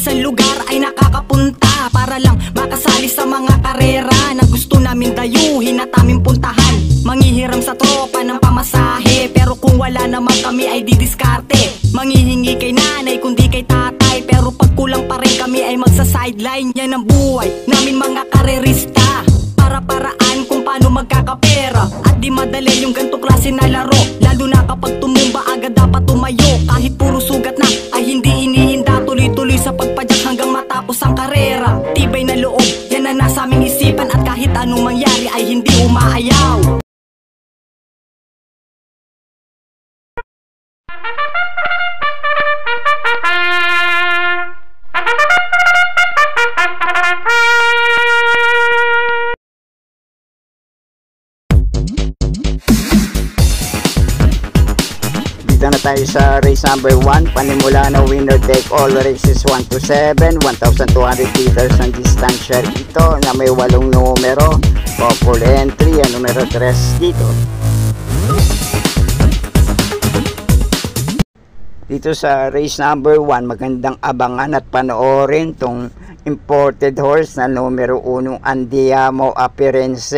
kahit sa lugar ay nakakapunta para lang makasali sa mga karera na gusto namin dayuhin at aming puntahan. Manghihiram sa tropa ng pamasahe, pero kung wala naman kami ay didiskarte. Manghihingi kay nanay kundi kay tatay, pero pag kulang pa rin kami ay magsa-sideline. Yan ang buhay namin mga karerista, para-paraan kung paano magkakapera. At di madali yung gantong klase na laro, lalo na kapag tumumba agad dapat tumayo. Kahit puro sugat na ay hindi inihinda, tuloy-tuloy sa pagpadyak hanggang matapos ang karera. Tibay na loob, yan na nasa aming isipan, at kahit anong mangyari ay hindi umaayaw. Dito na tayo sa race number 1, panimula na winner take all races 1 to 7, 1,200 meters ang distansya dito na may 8 numero, couple entry ang numero 3 dito. Dito sa race number 1, magandang abangan at panoorin tong imported horse na numero 1 Andiamo Appearance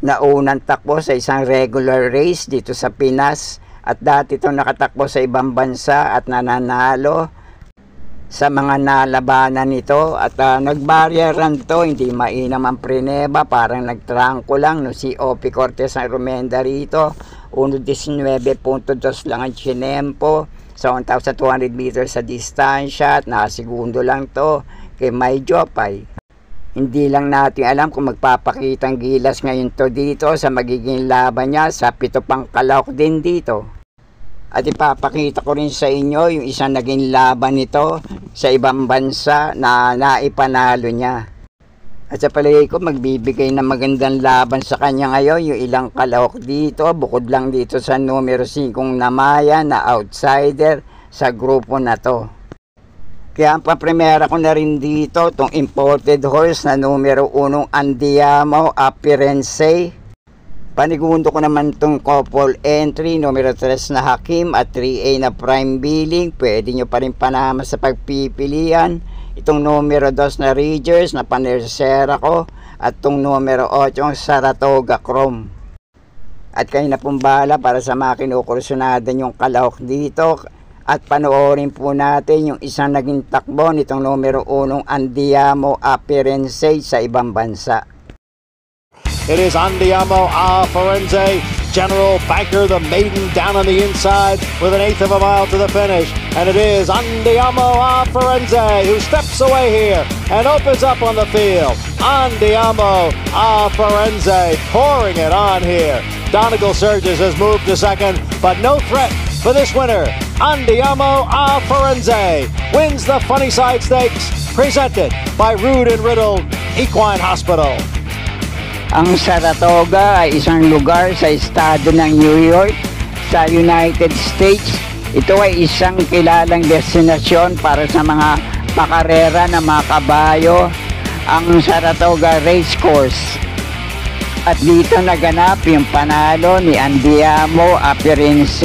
na unang takbo sa isang regular race dito sa Pinas. At dati itong nakatakbo sa ibang bansa at nananalo sa mga nalabanan nito. At nagbaryaran to, hindi mainam ang preneba, parang nagtrangko lang no, si Opi Cortez ang rumenda rito. 1.19.2 lang ang chinempo sa 1,200 meters sa distansya at nakasegundo lang to kay May Jopay. Hindi lang natin alam kung magpapakitang gilas ngayon to dito sa magiging laban niya sa 7 pang kalahok din dito. At ipapakita ko rin sa inyo yung isang naging laban nito sa ibang bansa na naipanalo niya. At sa palagay ko magbibigay ng magandang laban sa kanya ngayon yung ilang kalahok dito, bukod lang dito sa numero 5 Namaya na outsider sa grupo na to. Kaya ang papremera ko na rin dito itong imported horse na numero 1 Andiamo Appearance. Panigundo ko naman itong couple entry, numero 3 na Hakim at 3A na Prime Billing. Pwede nyo pa rin panama sa pagpipilian. Itong numero 2 na Rangers na panersera ko at itong numero 8 Saratoga Chrome. At kayo na pong bahala para sa mga kinukursunadan yung kalahok dito. At panoorin po natin yung isang naging takbo nitong numero 1 Andiamo Appearance sa ibang bansa. It is Andiamo Appearance, General Banker, the maiden down on the inside with 1/8 of a mile to the finish. And it is Andiamo Appearance who steps away here and opens up on the field. Andiamo Appearance pouring it on here. Donegal Surges has moved to second, but no threat for this winner. Andiamo Appearance wins the Funny Side Stakes, presented by Rude and Riddle Equine Hospital. Ang Saratoga ay isang lugar sa estado ng New York sa United States. Ito ay isang kilalang destinasyon para sa mga pakarera ng mga kabayo, ang Saratoga Racecourse. At dito naganap yung panalo ni Andiamo Appearance.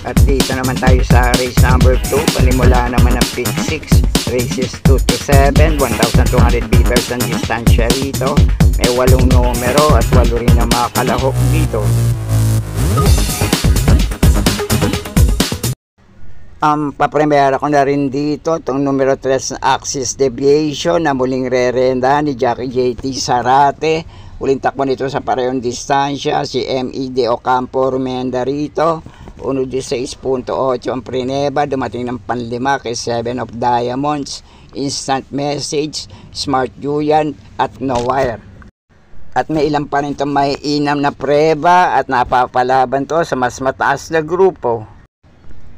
At dito naman tayo sa race number 2, panimula naman ng pick 6, races 2 to 7, 1,200 meters ang distansya rito. May 8 numero at 8 rin na mga kalahok dito. Papremera ko na rin dito itong numero 3 na Axis Deviation na muling re-renda ni Jackie JT Sarate. Uling takbo nito sa parehong distansya si M.E.D. Ocampo rumenda rito. 1.16.8 ang preneba, dumating ng panlima kay 7 of Diamonds, Instant Message, Smart Julian at No Wire. At may ilan pa rin itong may inam na preba at napapalaban to sa mas mataas na grupo.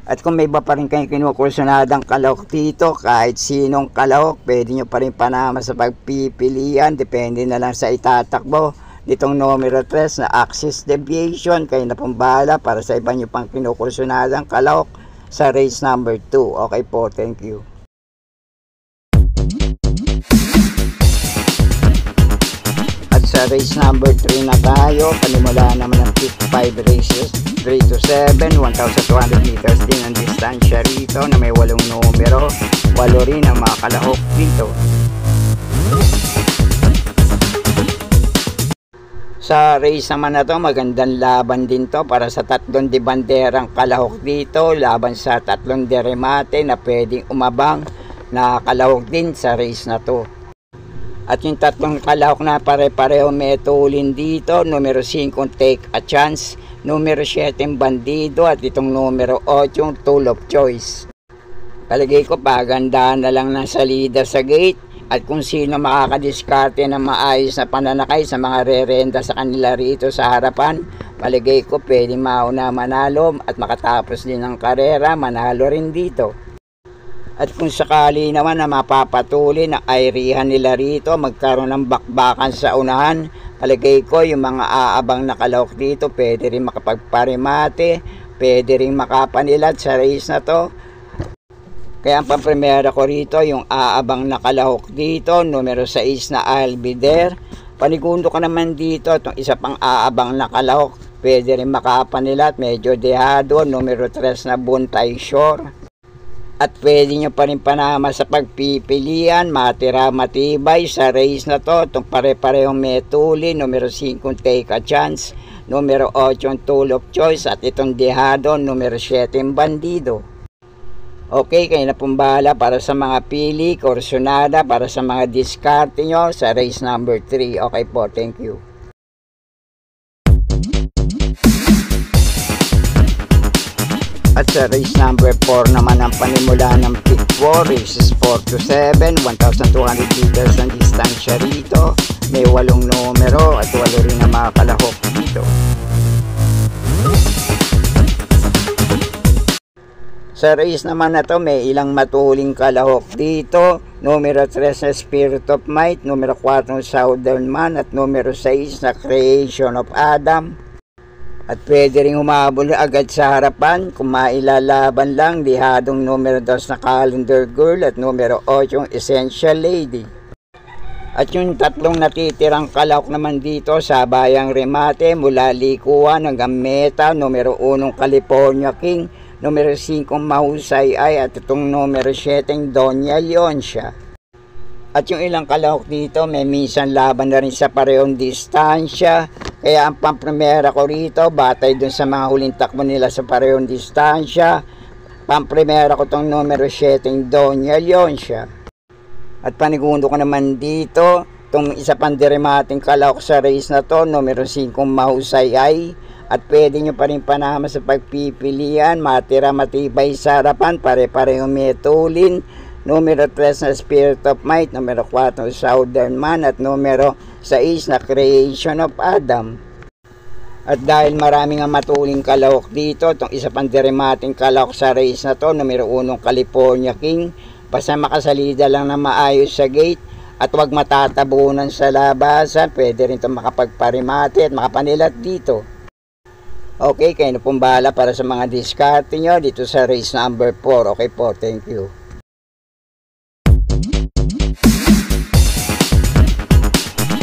At kung may iba pa rin kayong kinukursunadang kalahok dito, kahit sinong kalahok, pwede nyo pa rin panama sa pagpipilian. Depende na lang sa itatakbo. Ditong numero 3 na axis deviation, kayo na pong bahala para sa iba nyo pang kinukursunadang kalahok sa race number 2. Okay po, thank you. Sa race number 3 na tayo, panimula naman ng 5 races, 3 to 7, 1,200 meters din ang distansya rito na may 8 numero, 8 rin ang mga kalahok dito. Sa race naman na to, magandang laban din to para sa 3 de banderang kalahok dito, laban sa 3 de remate na pwedeng umabang na kalahok din sa race na to. At yung 3 kalahok na pare-pareho may tulin dito, numero 5 Take a Chance, numero 7 Bandido at itong numero 8 Tool of Choice. Palagay ko pagandahan na lang ng salida sa gate at kung sino makakadiskarte ng maayos na pananakay sa mga rerenda sa kanila rito sa harapan, palagay ko pwede mauna manalo at makatapos din ng karera, manalo rin dito. At kung sakali naman na mapapatuloy na airihan nila rito, magkaroon ng bakbakan sa unahan, palagay ko yung mga aabang na kalahok dito, pwede rin makapagparimate, pwede rin makapanilat sa race na to. Kaya ang pampremera ko rito, yung aabang na kalahok dito, numero 6 na I'll Be There. Panigundo ko naman dito, itong isa pang aabang na kalahok, pwede rin makapanilat, medyo dehado, numero 3 na Buntay Shore. At pwede nyo pa rin panama sa pagpipilian, matira matibay sa race na to. Itong pare-parehong metuli, numero 5 Take a Chance, numero 8 Tool of Choice at itong dehado, numero 7 Bandido. Okay, kayo na pong bahala para sa mga pili, kursunada, para sa mga diskarte nyo sa race number 3. Okay po, thank you. At sa race number 4 naman ang panimula ng pick 4, races 4 to 7, 1,200 meters ang distansya rito. May 8 numero at 8 rin ang mga kalahok dito. Sa race naman na to, may ilang matuling kalahok dito. Numero 3 na Spirit of Might, numero 4 Southern Man at numero 6 na Creation of Adam. At pwede rin humabol agad sa harapan kung mailalaban lang dihadong numero 2 na Calendar Girl at numero 8 Essential Lady. At yung 3 natitirang kalahok naman dito sa bayang remate mula likuan hanggang meta, numero 1 California King, numero 5 Mahusay Ay at itong numero 7 Doña Leoncia. At yung ilang kalahok dito may minsan laban na rin sa parehong distansya. Kaya ang pampremera ko rito, batay dun sa mga huling takbo nila sa parehong distansya, pampremera ko tong numero 7 Doña Leoncia. At panigundo ko naman dito, itong isa pang diremating kalahok sa race na to, numero 5 Mahusay Ay. At pwede nyo pa rin panama sa pagpipilian, matira matibay sa harapan, pare-parehong metulin. Numero 3 na Spirit of Might, numero 4 Southern Man at numero 6 na Creation of Adam. At dahil maraming ang matuling kalahok dito, itong isa pang diremating kalahok sa race na to, numero 1 California King, basta makasalida lang na maayos sa gate at huwag matatabunan sa labasan, pwede rin itong makapagparimate at makapanilat dito. Okay, kayo na pong bahala para sa mga diskarte nyo dito sa race number 4. Okay po, thank you.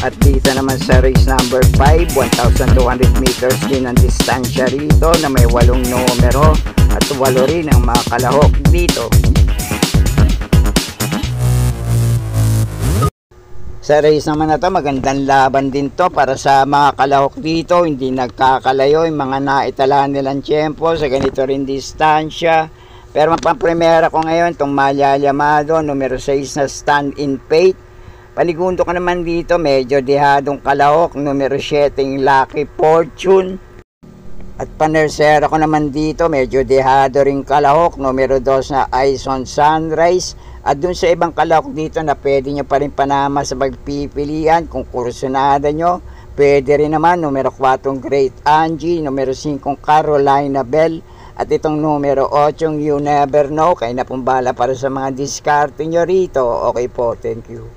At dito naman sa race number 5, 1,200 meters din ang distansya rito na may 8 numero at 8 rin ang mga kalahok dito. Sa race naman na to, magandang laban din to para sa mga kalahok dito. Hindi nagkakalayo yung mga naitala nilang tiyempo sa ganito rin distansya. Pero mapaprimera ko ngayon itong Malia Llamado, numero 6 na Stand in Faith. Panigundo ko naman dito, medyo dehadong kalahok, numero 7 Lucky Fortune. At panersera ko naman dito, medyo dehado rin kalahok, numero 2 na Eyes on Sunrise. At dun sa ibang kalahok dito na pwede nyo pa rin panama sa pagpipilian kung kursunada nyo, Pwede rin naman numero 4 Great Angie, numero 5 Carolina Bell, at itong numero 8 You Never Know. Kayo na pong bahala para sa mga diskarte nyo rito. Okay po, thank you.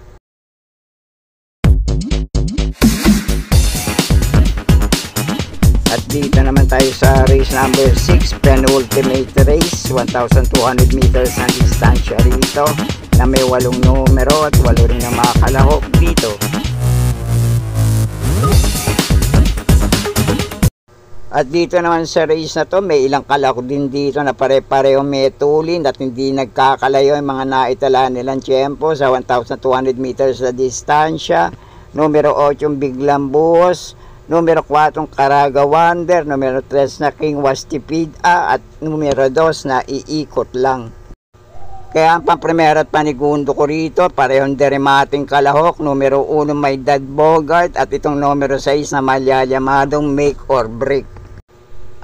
At dito naman tayo sa race number 6, penultimate race, 1,200 meters ang distansya rito, na may 8 numero at 8 rin ang mga kalahok dito. At dito naman sa race na to, may ilang kalahok din dito na pare-pareho may tulin at hindi nagkakalayo yung mga naitala nilang tiyempo sa 1,200 meters na distansya. Numero 8 Biglang Buhos, numero 4 Caraga Wonder, numero 3 na King Wastipid at numero 2 na Iikot Lang. Kaya ang pamprimero at panigundo ko rito, parehong deremating kalahok. Numero 1 may Dad Bogart at itong numero 6 na malyayamadong Make or Break.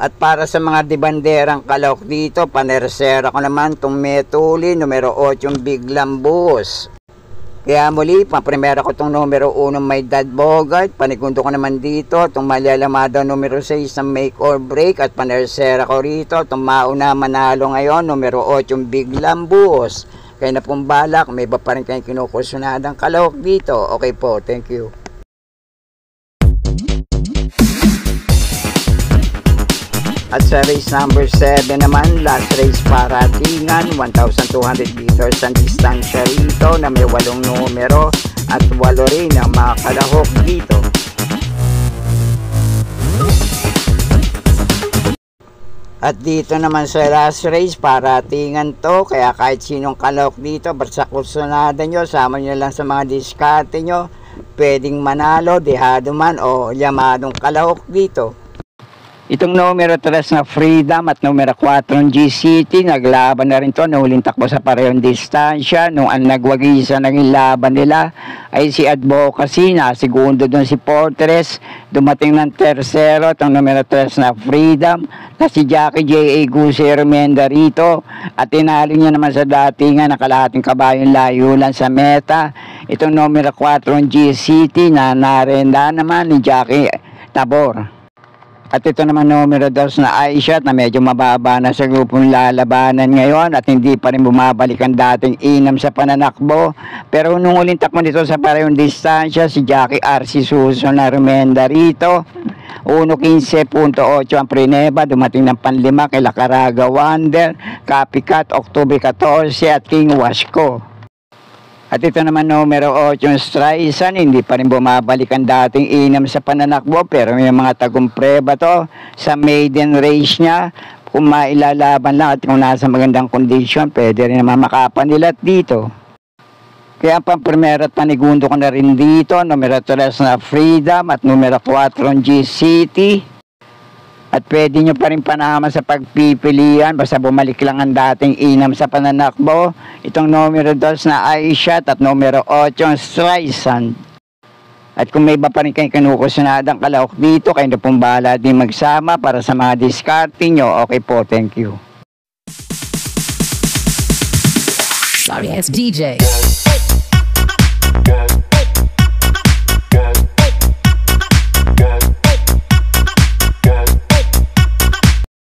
At para sa mga dibanderang kalahok dito, panersera ko naman itong metuli, numero 8 Biglang Buhos. Kaya muli, pamprimera ko itong numero 1 may Dad Bogart, panigundo ko naman dito itong malyalamado numero 6 na Make or Break, at panersera ko rito itong mauna manalo ngayon, numero 8 Biglang Buhos. Kaya na pong balak, may iba pa rin kayong kinukusunadang kalahok dito. Okay po, thank you. At sa race number 7 naman, last race para Tingan, 1,200 meters ang distansya rito na may 8 numero at 8 rin ang mga kalahok dito. At dito naman sa last race para Tingan to, kaya kahit sinong kalahok dito, basta kusunada nyo, sama nyo lang sa mga diskarte nyo, pwedeng manalo, dehado man o yamadong kalahok dito. Itong numero 3 na Freedom at numero 4 G-City, naglaban na rin to, nahuling takbo sa parehong distansya. Nung ang nagwagisa ng laban nila ay si Advocacy, na segundo doon si Fortress, dumating ng tersero itong numero 3 na Freedom, na si Jackie J.A. Guse Remenda rito, at tinalo niya naman sa datingan na kalahating kabayong layulan sa meta. Itong numero 4 G-City na narenda naman ni Jackie Tabor. At ito naman numero 2 na iShot, na medyo mababa na sa grupong lalabanan ngayon at hindi pa rin bumabalik ang dating inam sa pananakbo. Pero nung uling takbo dito sa parehong distansya, si Jackie R.C. Suso na Remenda rito. 1.15.8 ang Prineva, dumating ng panlima kay Caraga Wonder, Copycat, October 14 at King Wasco. At ito naman numero 8 Streisand, hindi pa rin bumabalik ang dating inam sa pananakbo, pero may mga tagumpre-ba to sa maiden race niya. Kung mailalaban lang at kung nasa magandang kondisyon, pwede rin naman makapanilat dito. Kaya pang primero at panigundo ko na rin dito, numero 3 na Freedom at numero 4 G-City. At pwede nyo pa rin panama sa pagpipilian, basta bumalik lang ang dating inam sa pananakbo. Itong numero 2 na iShot at numero 8 Streisand. At kung may iba pa rin kayong kinukusunadang kalahok dito, kayo na pong bahala din magsama para sa mga diskarte nyo. Okay po, thank you. Sorry, it's DJ.